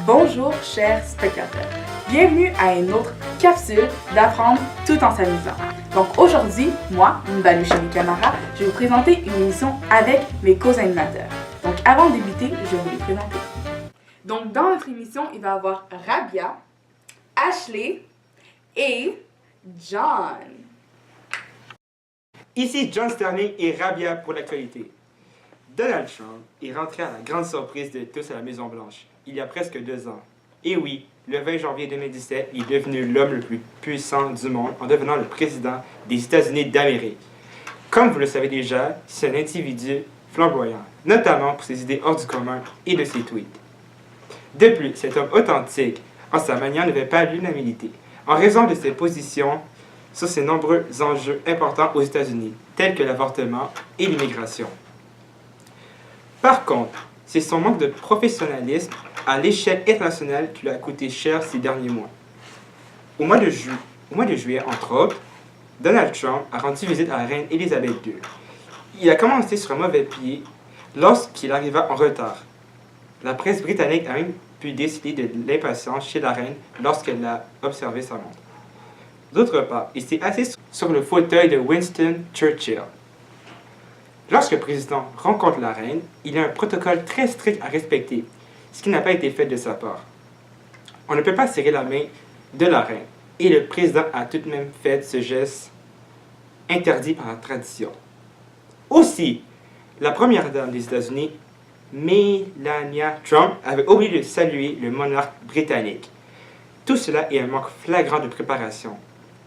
Bonjour chers spectateurs, bienvenue à une autre capsule d'apprendre tout en s'amusant. Donc aujourd'hui, moi, Mbalu Chéri Camara, je vais vous présenter une émission avec mes co-animateurs. Donc avant de débuter, je vais vous les présenter. Donc dans notre émission, il va y avoir Rabia, Ashley et John. Ici John Sterling et Rabia pour l'actualité. Donald Trump est rentré à la grande surprise de tous à la Maison-Blanche, il y a presque 2 ans. Et oui, le 20 janvier 2017, il est devenu l'homme le plus puissant du monde en devenant le président des États-Unis d'Amérique. Comme vous le savez déjà, c'est un individu flamboyant, notamment pour ses idées hors du commun et de ses tweets. De plus, cet homme authentique, en sa manière, ne fait pas l'unanimité, en raison de ses positions sur ces nombreux enjeux importants aux États-Unis, tels que l'avortement et l'immigration. Par contre, c'est son manque de professionnalisme à l'échelle internationale qui lui a coûté cher ces derniers mois. Au mois de juillet, entre autres, Donald Trump a rendu visite à la reine Élisabeth II. Il a commencé sur un mauvais pied lorsqu'il arriva en retard. La presse britannique a même pu déceler de l'impatience chez la reine lorsqu'elle a observé sa montre. D'autre part, il s'est assis sur le fauteuil de Winston Churchill. Lorsque le président rencontre la reine, il y a un protocole très strict à respecter, ce qui n'a pas été fait de sa part. On ne peut pas serrer la main de la reine, et le président a tout de même fait ce geste interdit par la tradition. Aussi, la première dame des États-Unis, Melania Trump, avait oublié de saluer le monarque britannique. Tout cela est un manque flagrant de préparation.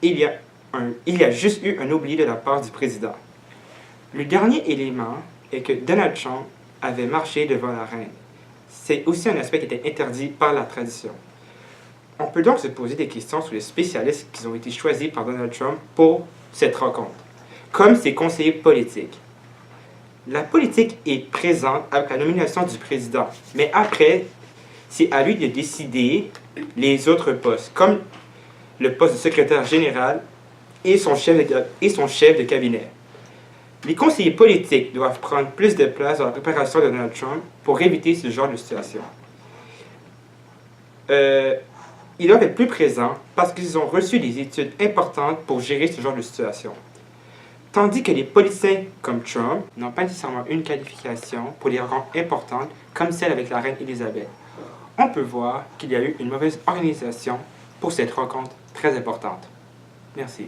Il y a juste eu un oubli de la part du président. Le dernier élément est que Donald Trump avait marché devant la reine. C'est aussi un aspect qui était interdit par la tradition. On peut donc se poser des questions sur les spécialistes qui ont été choisis par Donald Trump pour cette rencontre, comme ses conseillers politiques. La politique est présente avec la nomination du président, mais après, c'est à lui de décider les autres postes, comme le poste de secrétaire général et son chef de cabinet. Les conseillers politiques doivent prendre plus de place dans la préparation de Donald Trump pour éviter ce genre de situation. Ils doivent être plus présents parce qu'ils ont reçu des études importantes pour gérer ce genre de situation. Tandis que les politiciens comme Trump n'ont pas nécessairement une qualification pour des rencontres importantes comme celle avec la reine Élisabeth. On peut voir qu'il y a eu une mauvaise organisation pour cette rencontre très importante. Merci.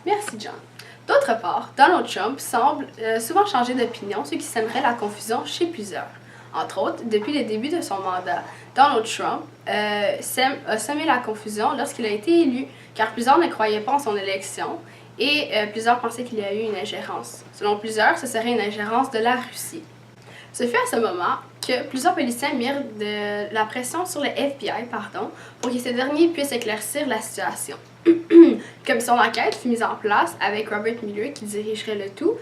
Merci, John. D'autre part, Donald Trump semble souvent changer d'opinion, ce qui sèmerait la confusion chez plusieurs. Entre autres, depuis le début de son mandat, Donald Trump a semé la confusion lorsqu'il a été élu, car plusieurs ne croyaient pas en son élection et plusieurs pensaient qu'il y a eu une ingérence. Selon plusieurs, ce serait une ingérence de la Russie. Ce fut à ce moment que plusieurs policiers mirent de la pression sur le FBI pour que ces derniers puissent éclaircir la situation. Une commission d'enquête fut mise en place avec Robert Mueller qui dirigerait le tout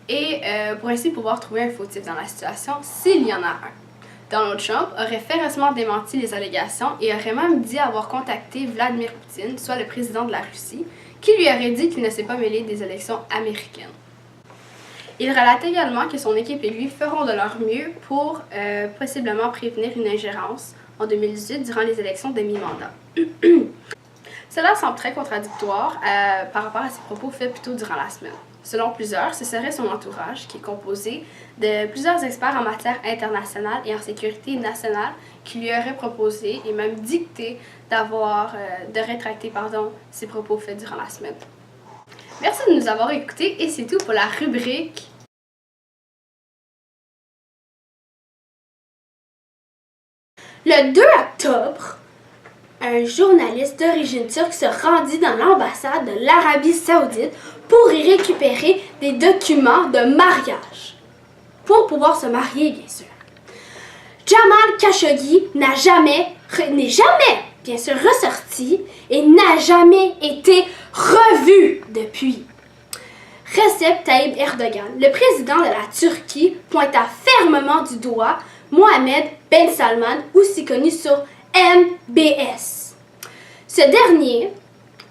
et pour ainsi pouvoir trouver un fautif dans la situation s'il y en a un. Donald Trump aurait férocement démenti les allégations et aurait même dit avoir contacté Vladimir Poutine, soit le président de la Russie, qui lui aurait dit qu'il ne s'est pas mêlé des élections américaines. Il relate également que son équipe et lui feront de leur mieux pour possiblement prévenir une ingérence en 2018 durant les élections de mi-mandat. Cela semble très contradictoire par rapport à ses propos faits plus tôt durant la semaine. Selon plusieurs, ce serait son entourage, qui est composé de plusieurs experts en matière internationale et en sécurité nationale, qui lui auraient proposé et même dicté de rétracter ses propos faits durant la semaine. Merci de nous avoir écoutés et c'est tout pour la rubrique. Le 2 octobre, un journaliste d'origine turque se rendit dans l'ambassade de l'Arabie Saoudite pour y récupérer des documents de mariage. Pour pouvoir se marier, bien sûr. Jamal Khashoggi n'est jamais, bien sûr, ressorti et n'a jamais été revu depuis. Recep Tayyip Erdogan, le président de la Turquie, pointa fermement du doigt Mohammed Ben Salman, aussi connu sur MBS. Ce dernier,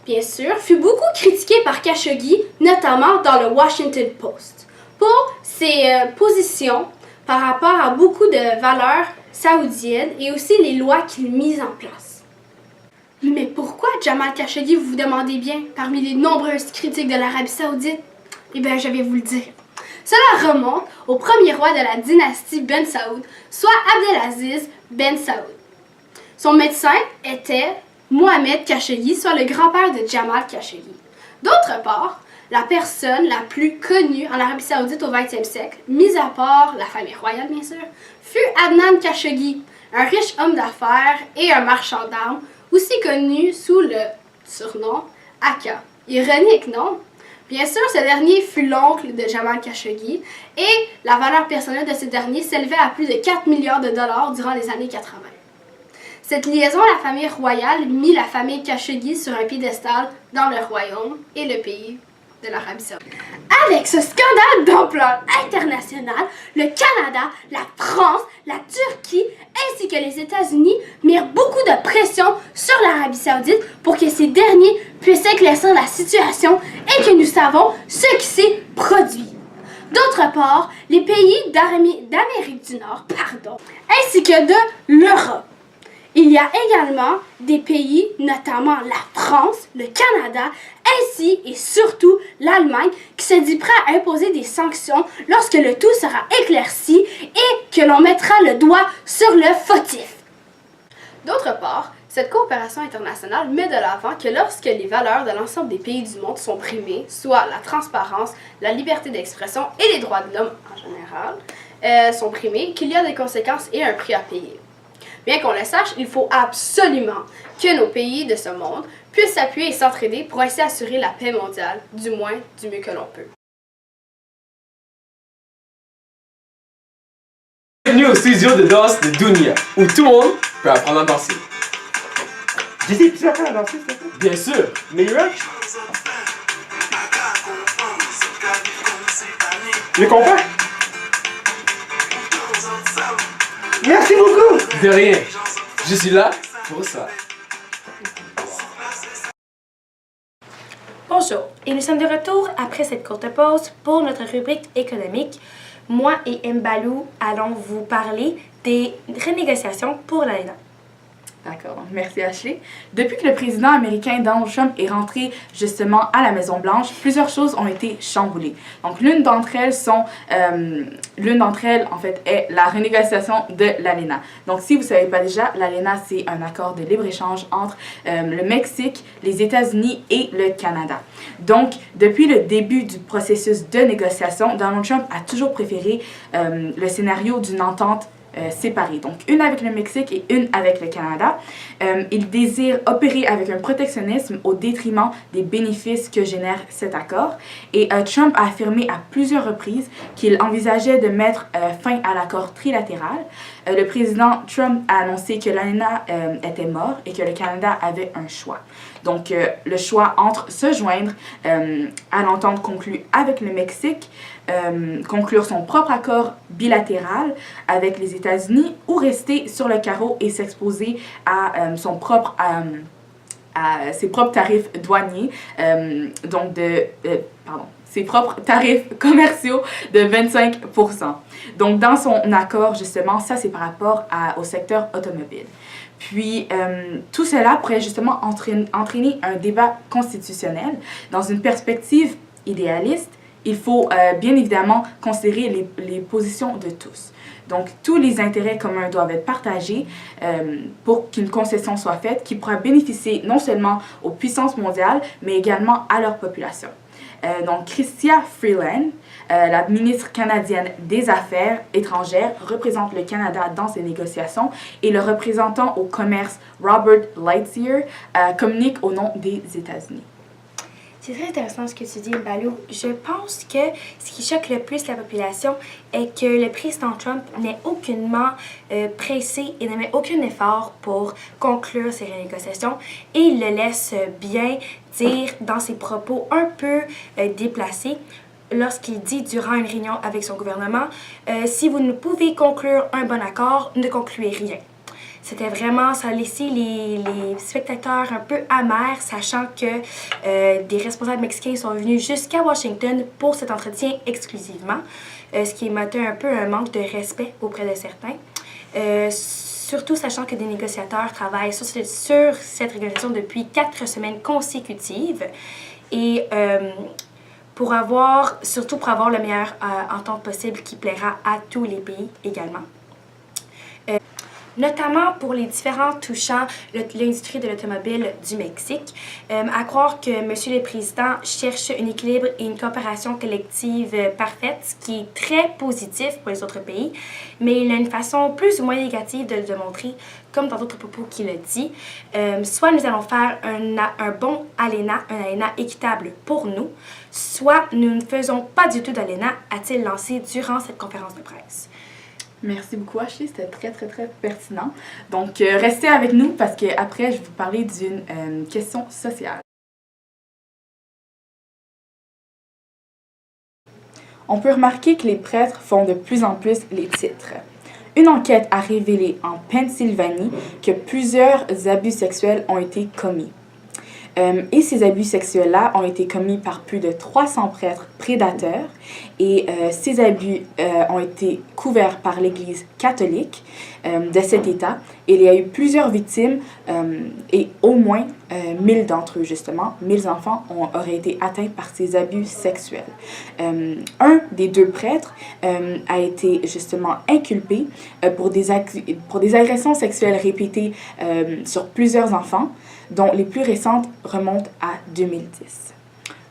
bien sûr, fut beaucoup critiqué par Khashoggi, notamment dans le Washington Post, pour ses positions par rapport à beaucoup de valeurs saoudienne et aussi les lois qu'il mit en place. Mais pourquoi Jamal Khashoggi, vous vous demandez bien, parmi les nombreuses critiques de l'Arabie Saoudite? Eh bien, je vais vous le dire. Cela remonte au premier roi de la dynastie Ben Saoud, soit Abdelaziz Ben Saoud. Son médecin était Mohamed Khashoggi, soit le grand-père de Jamal Khashoggi. D'autre part, la personne la plus connue en Arabie Saoudite au XXe siècle, mis à part la famille royale bien sûr, fut Adnan Khashoggi, un riche homme d'affaires et un marchand d'armes, aussi connu sous le surnom Aka. Ironique, non? Bien sûr, ce dernier fut l'oncle de Jamal Khashoggi et la valeur personnelle de ce dernier s'élevait à plus de 4 milliards de dollars durant les années 80. Cette liaison à la famille royale mit la famille Khashoggi sur un piédestal dans le royaume et le pays de l'Arabie Saoudite. Avec ce scandale d'ampleur internationale, le Canada, la France, la Turquie ainsi que les États-Unis mirent beaucoup de pression sur l'Arabie Saoudite pour que ces derniers puissent éclaircir la situation et que nous savons ce qui s'est produit. D'autre part, les pays d'Amérique du Nord, ainsi que de l'Europe. Il y a également des pays, notamment la France, le Canada, ainsi et surtout l'Allemagne, qui se dit prêt à imposer des sanctions lorsque le tout sera éclairci et que l'on mettra le doigt sur le fautif. D'autre part, cette coopération internationale met de l'avant que lorsque les valeurs de l'ensemble des pays du monde sont primées, soit la transparence, la liberté d'expression et les droits de l'homme en général, sont primés, qu'il y a des conséquences et un prix à payer. Bien qu'on le sache, il faut absolument que nos pays de ce monde puissent s'appuyer et s'entraider pour ainsi assurer la paix mondiale, du moins du mieux que l'on peut. Bienvenue au studio de danse de Dunia, où tout le monde peut apprendre à danser. J'essaie plus après à danser, s'il te plaît. Bien sûr, Meilleur? Je comprends. Merci beaucoup. de rien. Je suis là pour ça. Bonjour, et nous sommes de retour après cette courte pause pour notre rubrique économique. Moi et Mbalou allons vous parler des renégociations pour l'ALENA. D'accord, donc merci Ashley. Depuis que le président américain Donald Trump est rentré justement à la Maison-Blanche, plusieurs choses ont été chamboulées. Donc l'une d'entre elles en fait est la renégociation de l'ALENA. Donc si vous ne savez pas déjà, l'ALENA c'est un accord de libre-échange entre le Mexique, les États-Unis et le Canada. Donc depuis le début du processus de négociation, Donald Trump a toujours préféré le scénario d'une entente séparées, donc une avec le Mexique et une avec le Canada. Il désire opérer avec un protectionnisme au détriment des bénéfices que génère cet accord. Et Trump a affirmé à plusieurs reprises qu'il envisageait de mettre fin à l'accord trilatéral. Le président Trump a annoncé que l'ALENA était mort et que le Canada avait un choix. Donc, le choix entre se joindre à l'entente conclue avec le Mexique, conclure son propre accord bilatéral avec les États-Unis ou rester sur le carreau et s'exposer à ses propres tarifs douaniers, ses propres tarifs commerciaux de 25%. Donc, dans son accord, justement, ça, c'est par rapport au secteur automobile. Puis, tout cela pourrait justement entraîner un débat constitutionnel. Dans une perspective idéaliste, il faut bien évidemment considérer les positions de tous. Donc, tous les intérêts communs doivent être partagés pour qu'une concession soit faite qui pourra bénéficier non seulement aux puissances mondiales, mais également à leur population. Donc, Chrystia Freeland, la ministre canadienne des Affaires étrangères, représente le Canada dans ces négociations et le représentant au commerce Robert Lighthizer communique au nom des États-Unis. C'est très intéressant ce que tu dis, Balou. Je pense que ce qui choque le plus la population est que le président Trump n'est aucunement pressé et ne met aucun effort pour conclure ces renégociations et il le laisse bien dire dans ses propos un peu déplacés lorsqu'il dit durant une réunion avec son gouvernement si vous ne pouvez conclure un bon accord, ne concluez rien. C'était vraiment, ça a laissé les spectateurs un peu amers, sachant que des responsables mexicains sont venus jusqu'à Washington pour cet entretien exclusivement, ce qui émettait un peu un manque de respect auprès de certains. Surtout sachant que des négociateurs travaillent sur cette régulation depuis 4 semaines consécutives et surtout pour avoir la meilleure entente possible qui plaira à tous les pays également. Notamment pour les différents touchant l'industrie de l'automobile du Mexique. À croire que M. le Président cherche un équilibre et une coopération collective parfaite, ce qui est très positif pour les autres pays, mais il a une façon plus ou moins négative de le démontrer, comme dans d'autres propos qu'il a dit. Soit nous allons faire un bon ALENA, un ALENA équitable pour nous, soit nous ne faisons pas du tout d'ALENA, a-t-il lancé durant cette conférence de presse. Merci beaucoup, Ashley. C'était très, très, très pertinent. Donc, restez avec nous parce qu'après, je vais vous parler d'une question sociale. On peut remarquer que les prêtres font de plus en plus les titres. Une enquête a révélé en Pennsylvanie que plusieurs abus sexuels ont été commis. Et ces abus sexuels-là ont été commis par plus de 300 prêtres prédateurs et ces abus ont été couverts par l'Église catholique de cet État. Et il y a eu plusieurs victimes et au moins 1000 d'entre eux, justement, 1000 enfants auraient été atteints par ces abus sexuels. Un des 2 prêtres a été justement inculpé pour des agressions sexuelles répétées sur plusieurs enfants, dont les plus récentes remontent à 2010.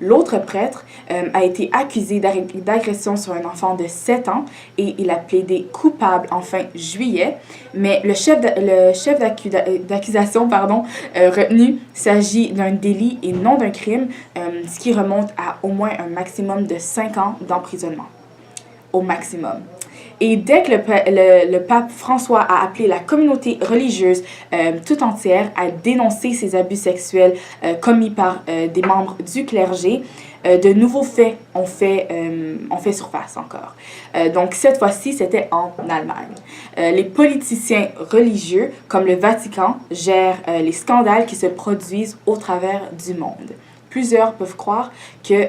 L'autre prêtre a été accusé d'agression sur un enfant de 7 ans et il a plaidé coupable en fin juillet, mais le chef d'accusation retenu s'agit d'un délit et non d'un crime, ce qui remonte à au moins un maximum de 5 ans d'emprisonnement. Au maximum. Et dès que le pape François a appelé la communauté religieuse tout entière à dénoncer ces abus sexuels commis par des membres du clergé, de nouveaux faits ont fait surface encore. Donc cette fois-ci, c'était en Allemagne. Les politiciens religieux, comme le Vatican, gèrent les scandales qui se produisent au travers du monde. Plusieurs peuvent croire que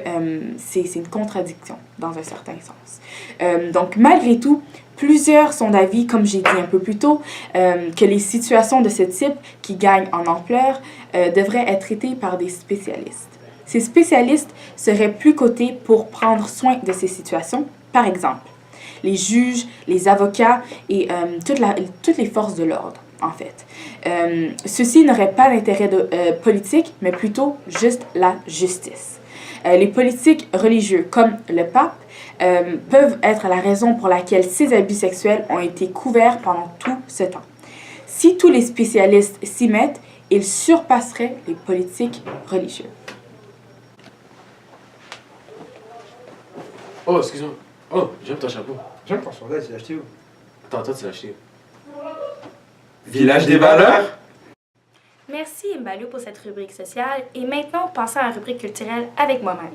c'est une contradiction dans un certain sens. Donc, malgré tout, plusieurs sont d'avis, comme j'ai dit un peu plus tôt, que les situations de ce type qui gagnent en ampleur devraient être traitées par des spécialistes. Ces spécialistes seraient plus cotés pour prendre soin de ces situations, par exemple, les juges, les avocats et toutes les forces de l'ordre. En fait. Ceux-ci n'auraient pas d'intérêt politique, mais plutôt juste la justice. Les politiques religieux, comme le pape, peuvent être la raison pour laquelle ces abus sexuels ont été couverts pendant tout ce temps. Si tous les spécialistes s'y mettent, ils surpasseraient les politiques religieux. Oh, excuse-moi. Oh, j'aime ton chapeau. J'aime ton chandail, tu l'as acheté où? Attends, toi, tu l'as acheté. Village des valeurs. Merci Mbalou pour cette rubrique sociale et maintenant passons à la rubrique culturelle avec moi-même.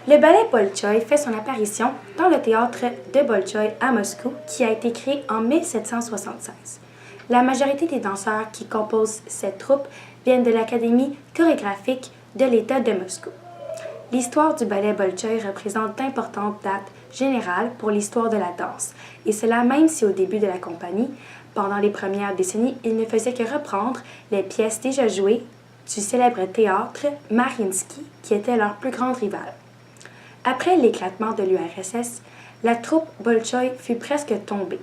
Le ballet Bolchoï fait son apparition dans le théâtre de Bolchoï à Moscou qui a été créé en 1776. La majorité des danseurs qui composent cette troupe viennent de l'Académie chorégraphique de l'État de Moscou. L'histoire du ballet Bolchoï représente d'importantes dates générales pour l'histoire de la danse, et cela même si au début de la compagnie, pendant les premières décennies, il ne faisait que reprendre les pièces déjà jouées du célèbre théâtre Mariinsky, qui était leur plus grande rivale. Après l'éclatement de l'URSS, la troupe Bolchoï fut presque tombée.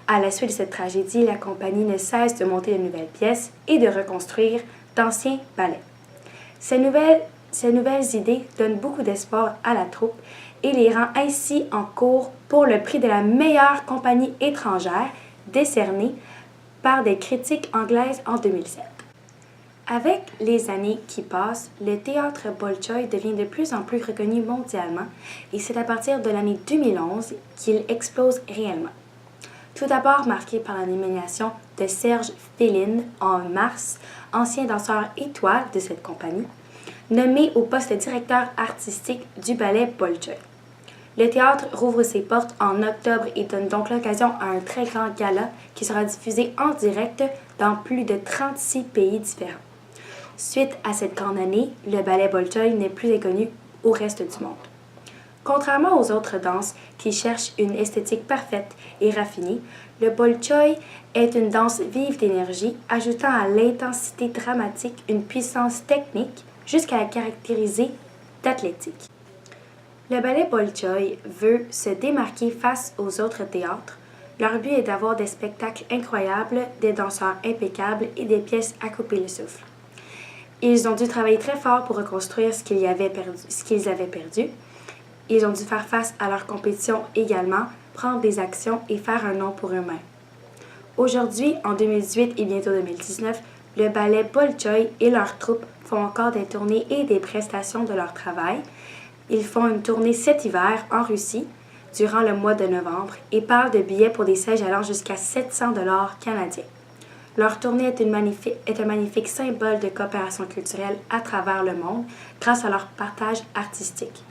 À la suite de cette tragédie, la compagnie ne cesse de monter de nouvelles pièces et de reconstruire d'anciens ballets. Ces nouvelles idées donnent beaucoup d'espoir à la troupe et les rend ainsi en cours pour le prix de la meilleure compagnie étrangère décerné par des critiques anglaises en 2007. Avec les années qui passent, le théâtre Bolchoï devient de plus en plus reconnu mondialement et c'est à partir de l'année 2011 qu'il explose réellement. Tout d'abord marqué par la nomination de Serge Féline en mars, ancien danseur étoile de cette compagnie, nommé au poste de directeur artistique du ballet Bolchoï. Le théâtre rouvre ses portes en octobre et donne donc l'occasion à un très grand gala qui sera diffusé en direct dans plus de 36 pays différents. Suite à cette grande année, le ballet Bolchoï n'est plus inconnu au reste du monde. Contrairement aux autres danses qui cherchent une esthétique parfaite et raffinée, le Bolchoï est une danse vive d'énergie, ajoutant à l'intensité dramatique une puissance technique jusqu'à la caractériser d'athlétique. Le ballet Bolchoï veut se démarquer face aux autres théâtres. Leur but est d'avoir des spectacles incroyables, des danseurs impeccables et des pièces à couper le souffle. Ils ont dû travailler très fort pour reconstruire ce qu'ils avaient perdu. Ils ont dû faire face à leur compétition également, prendre des actions et faire un nom pour eux-mêmes. Aujourd'hui, en 2018 et bientôt 2019, le ballet Bolchoï et leur troupe font encore des tournées et des prestations de leur travail. Ils font une tournée cet hiver en Russie durant le mois de novembre et parlent de billets pour des sièges allant jusqu'à 700 $ canadiens. Leur tournée est un magnifique symbole de coopération culturelle à travers le monde grâce à leur partage artistique.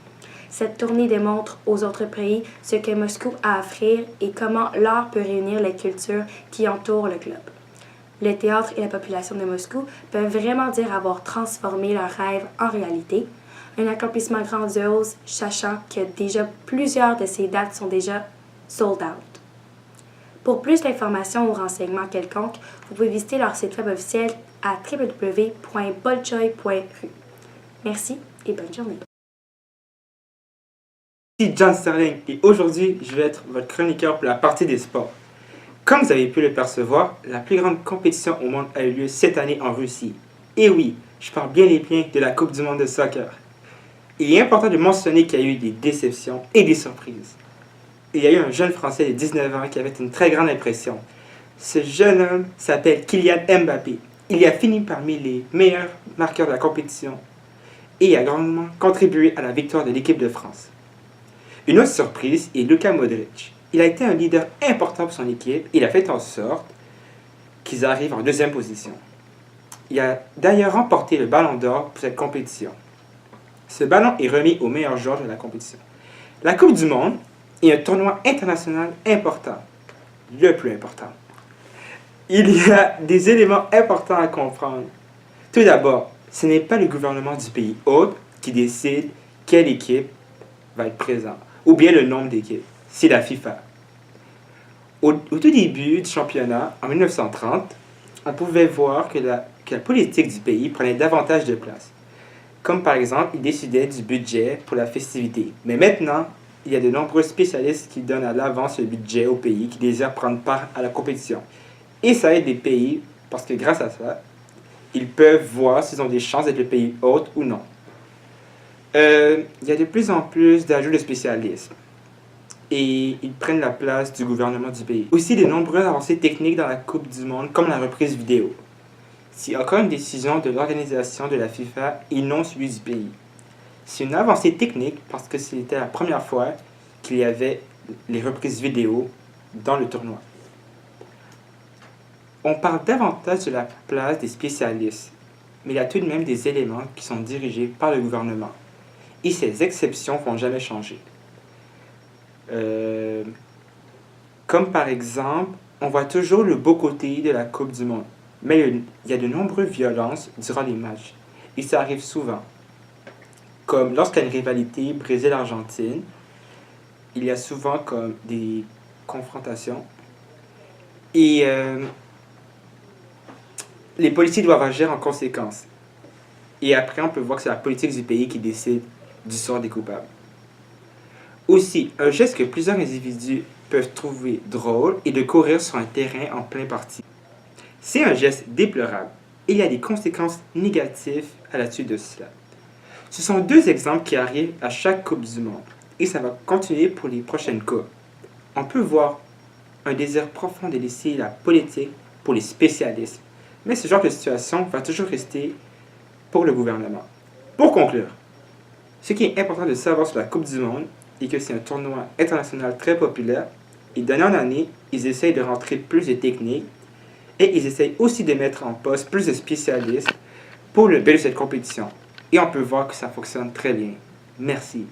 Cette tournée démontre aux autres pays ce que Moscou a à offrir et comment l'art peut réunir les cultures qui entourent le globe. Le théâtre et la population de Moscou peuvent vraiment dire avoir transformé leurs rêves en réalité. Un accomplissement grandiose, sachant que déjà plusieurs de ces dates sont déjà sold out. Pour plus d'informations ou renseignements quelconques, vous pouvez visiter leur site web officiel à www.bolchoy.ru. Merci et bonne journée. Ici John Sterling et aujourd'hui, je vais être votre chroniqueur pour la partie des sports. Comme vous avez pu le percevoir, la plus grande compétition au monde a eu lieu cette année en Russie. Et oui, je parle bien et bien de la Coupe du monde de soccer. Il est important de mentionner qu'il y a eu des déceptions et des surprises. Il y a eu un jeune Français de 19 ans qui avait une très grande impression. Ce jeune homme s'appelle Kylian Mbappé. Il a fini parmi les meilleurs marqueurs de la compétition et a grandement contribué à la victoire de l'équipe de France. Une autre surprise est Luka Modric. Il a été un leader important pour son équipe et il a fait en sorte qu'ils arrivent en deuxième position. Il a d'ailleurs remporté le Ballon d'Or pour cette compétition. Ce ballon est remis au meilleur joueur de la compétition. La Coupe du Monde est un tournoi international important, le plus important. Il y a des éléments importants à comprendre. Tout d'abord, ce n'est pas le gouvernement du pays hôte qui décide quelle équipe va être présente, ou bien le nombre d'équipes. C'est la FIFA. Au tout début du championnat, en 1930, on pouvait voir que la politique du pays prenait davantage de place. Comme par exemple, ils décidaient du budget pour la festivité. Mais maintenant, il y a de nombreux spécialistes qui donnent à l'avance le budget aux pays qui désirent prendre part à la compétition. Et ça aide les pays parce que grâce à ça, ils peuvent voir s'ils ont des chances d'être le pays hôte ou non. Il y a de plus en plus d'ajouts de spécialistes et ils prennent la place du gouvernement du pays. Aussi de nombreuses avancées techniques dans la Coupe du Monde comme la reprise vidéo. C'est encore une décision de l'organisation de la FIFA et non celui du pays. C'est une avancée technique parce que c'était la première fois qu'il y avait les reprises vidéo dans le tournoi. On parle davantage de la place des spécialistes, mais il y a tout de même des éléments qui sont dirigés par le gouvernement. Et ces exceptions ne vont jamais changer. Comme par exemple, on voit toujours le beau côté de la Coupe du Monde. Mais il y a de nombreuses violences durant les matchs. Et ça arrive souvent. Comme lorsqu'il y a une rivalité Brésil-Argentine, il y a souvent comme des confrontations. Et les policiers doivent agir en conséquence. Et après, on peut voir que c'est la politique du pays qui décide du sort des coupables. Aussi, un geste que plusieurs individus peuvent trouver drôle est de courir sur un terrain en plein parti. C'est un geste déplorable et il y a des conséquences négatives à la suite de cela. Ce sont deux exemples qui arrivent à chaque Coupe du Monde et ça va continuer pour les prochaines Coupes. On peut voir un désir profond de laisser la politique pour les spécialistes, mais ce genre de situation va toujours rester pour le gouvernement. Pour conclure, ce qui est important de savoir sur la Coupe du Monde est que c'est un tournoi international très populaire et d'année en année, ils essayent de rentrer plus de techniques et ils essayent aussi de mettre en poste plus de spécialistes pour le bien de cette compétition. Et on peut voir que ça fonctionne très bien. Merci.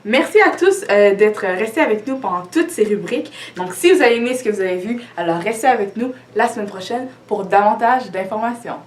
Merci à tous d'être restés avec nous pendant toutes ces rubriques. Donc, si vous avez aimé ce que vous avez vu, alors restez avec nous la semaine prochaine pour davantage d'informations.